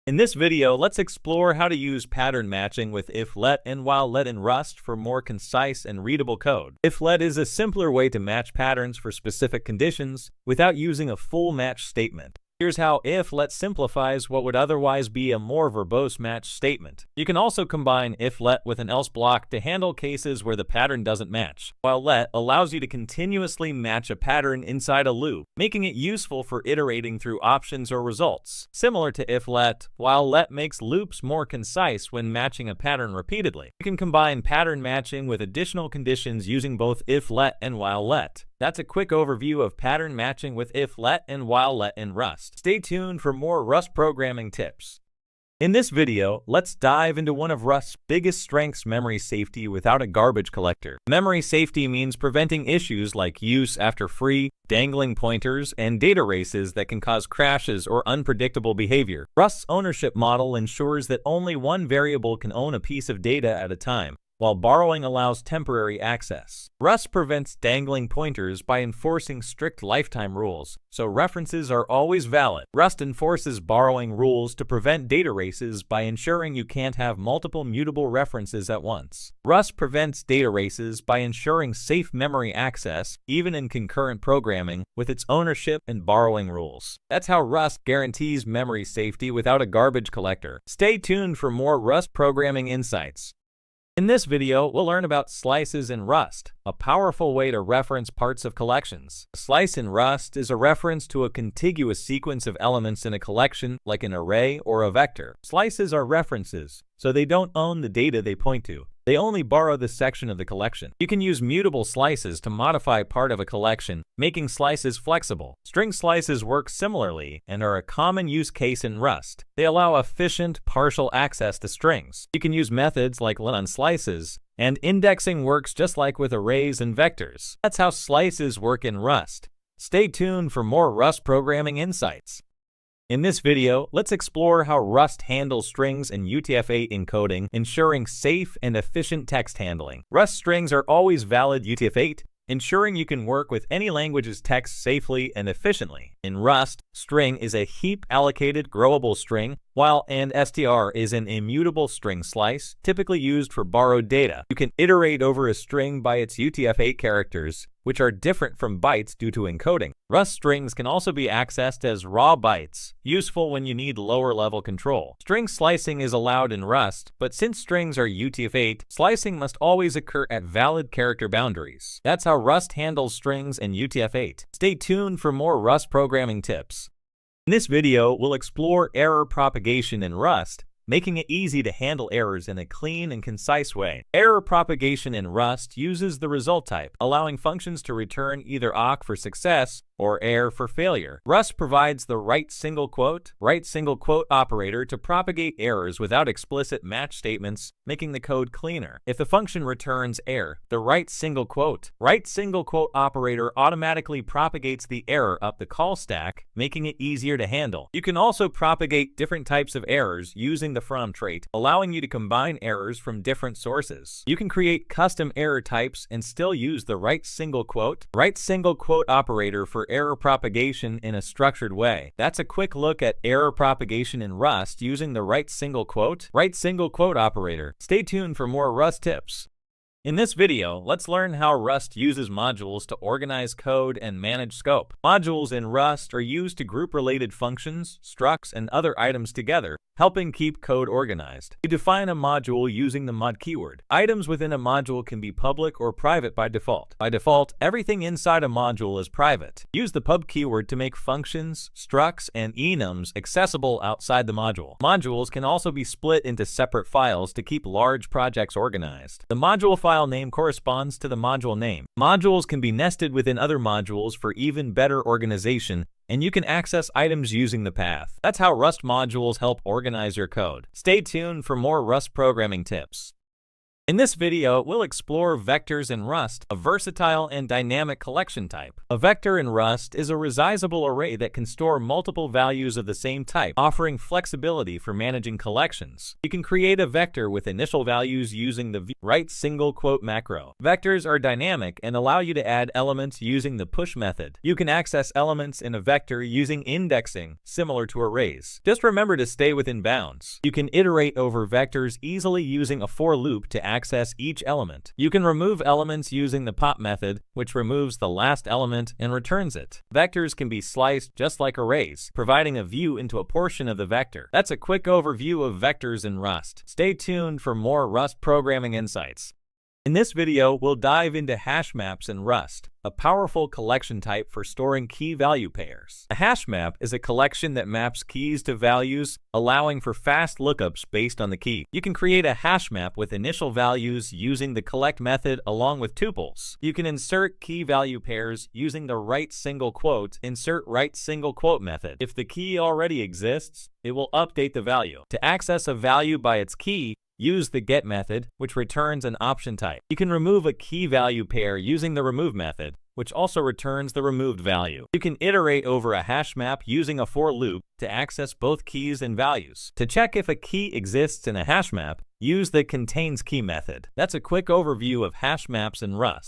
In this video, let's explore how to use pattern matching with if-let and while-let in Rust for more concise and readable code. If-let is a simpler way to match patterns for specific conditions without using a full match statement. Here's how if-let simplifies what would otherwise be a more verbose match statement. You can also combine if-let with an else block to handle cases where the pattern doesn't match. While-let allows you to continuously match a pattern inside a loop, making it useful for iterating through options or results. Similar to if-let, while-let makes loops more concise when matching a pattern repeatedly. You can combine pattern matching with additional conditions using both if-let and while-let. That's a quick overview of pattern matching with if-let and while-let in Rust. Stay tuned for more Rust programming tips. In this video, let's dive into one of Rust's biggest strengths, memory safety without a garbage collector. Memory safety means preventing issues like use after free, dangling pointers, and data races that can cause crashes or unpredictable behavior. Rust's ownership model ensures that only one variable can own a piece of data at a time, while borrowing allows temporary access. Rust prevents dangling pointers by enforcing strict lifetime rules, so references are always valid. Rust enforces borrowing rules to prevent data races by ensuring you can't have multiple mutable references at once. Rust prevents data races by ensuring safe memory access, even in concurrent programming, with its ownership and borrowing rules. That's how Rust guarantees memory safety without a garbage collector. Stay tuned for more Rust programming insights. In this video, we'll learn about slices in Rust, a powerful way to reference parts of collections. A slice in Rust is a reference to a contiguous sequence of elements in a collection, like an array or a vector. Slices are references, so they don't own the data they point to. They only borrow the section of the collection. You can use mutable slices to modify part of a collection, making slices flexible. String slices work similarly and are a common use case in Rust. They allow efficient, partial access to strings. You can use methods like len on slices, and indexing works just like with arrays and vectors. That's how slices work in Rust. Stay tuned for more Rust programming insights. In this video, let's explore how Rust handles strings and UTF-8 encoding, ensuring safe and efficient text handling. Rust strings are always valid UTF-8, ensuring you can work with any language's text safely and efficiently. In Rust, string is a heap-allocated growable string, while str is an immutable string slice, typically used for borrowed data. You can iterate over a string by its UTF-8 characters, which are different from bytes due to encoding. Rust strings can also be accessed as raw bytes, useful when you need lower-level control. String slicing is allowed in Rust, but since strings are UTF-8, slicing must always occur at valid character boundaries. That's how Rust handles strings and UTF-8. Stay tuned for more Rust programming tips. In this video, we'll explore error propagation in Rust, making it easy to handle errors in a clean and concise way. Error propagation in Rust uses the result type, allowing functions to return either awk for success or error for failure. Rust provides the right single quote operator to propagate errors without explicit match statements, making the code cleaner. If the function returns error, the right single quote operator automatically propagates the error up the call stack, making it easier to handle. You can also propagate different types of errors using the from trait, allowing you to combine errors from different sources. You can create custom error types and still use the right single quote operator for error propagation in a structured way. That's a quick look at error propagation in Rust using the right single quote operator. Stay tuned for more Rust tips. In this video, let's learn how Rust uses modules to organize code and manage scope. Modules in Rust are used to group related functions, structs, and other items together, helping keep code organized. You define a module using the mod keyword. Items within a module can be public or private by default. By default, everything inside a module is private. Use the pub keyword to make functions, structs, and enums accessible outside the module. Modules can also be split into separate files to keep large projects organized. The module file name corresponds to the module name. Modules can be nested within other modules for even better organization, and you can access items using the path. That's how Rust modules help organize your code. Stay tuned for more Rust programming tips. In this video, we'll explore vectors in Rust, a versatile and dynamic collection type. A vector in Rust is a resizable array that can store multiple values of the same type, offering flexibility for managing collections. You can create a vector with initial values using the write single quote macro. Vectors are dynamic and allow you to add elements using the push method. You can access elements in a vector using indexing, similar to arrays. Just remember to stay within bounds. You can iterate over vectors easily using a for loop to access each element. You can remove elements using the pop method, which removes the last element and returns it. Vectors can be sliced just like arrays, providing a view into a portion of the vector. That's a quick overview of vectors in Rust. Stay tuned for more Rust programming insights. In this video, we'll dive into hash maps in Rust, a powerful collection type for storing key value pairs. A hash map is a collection that maps keys to values, allowing for fast lookups based on the key. You can create a hash map with initial values using the collect method along with tuples. You can insert key value pairs using the write single quote method. If the key already exists, it will update the value. To access a value by its key, use the get method, which returns an option type. You can remove a key value pair using the remove method, which also returns the removed value. You can iterate over a hash map using a for loop to access both keys and values. To check if a key exists in a hash map, use the contains key method. That's a quick overview of hash maps in Rust.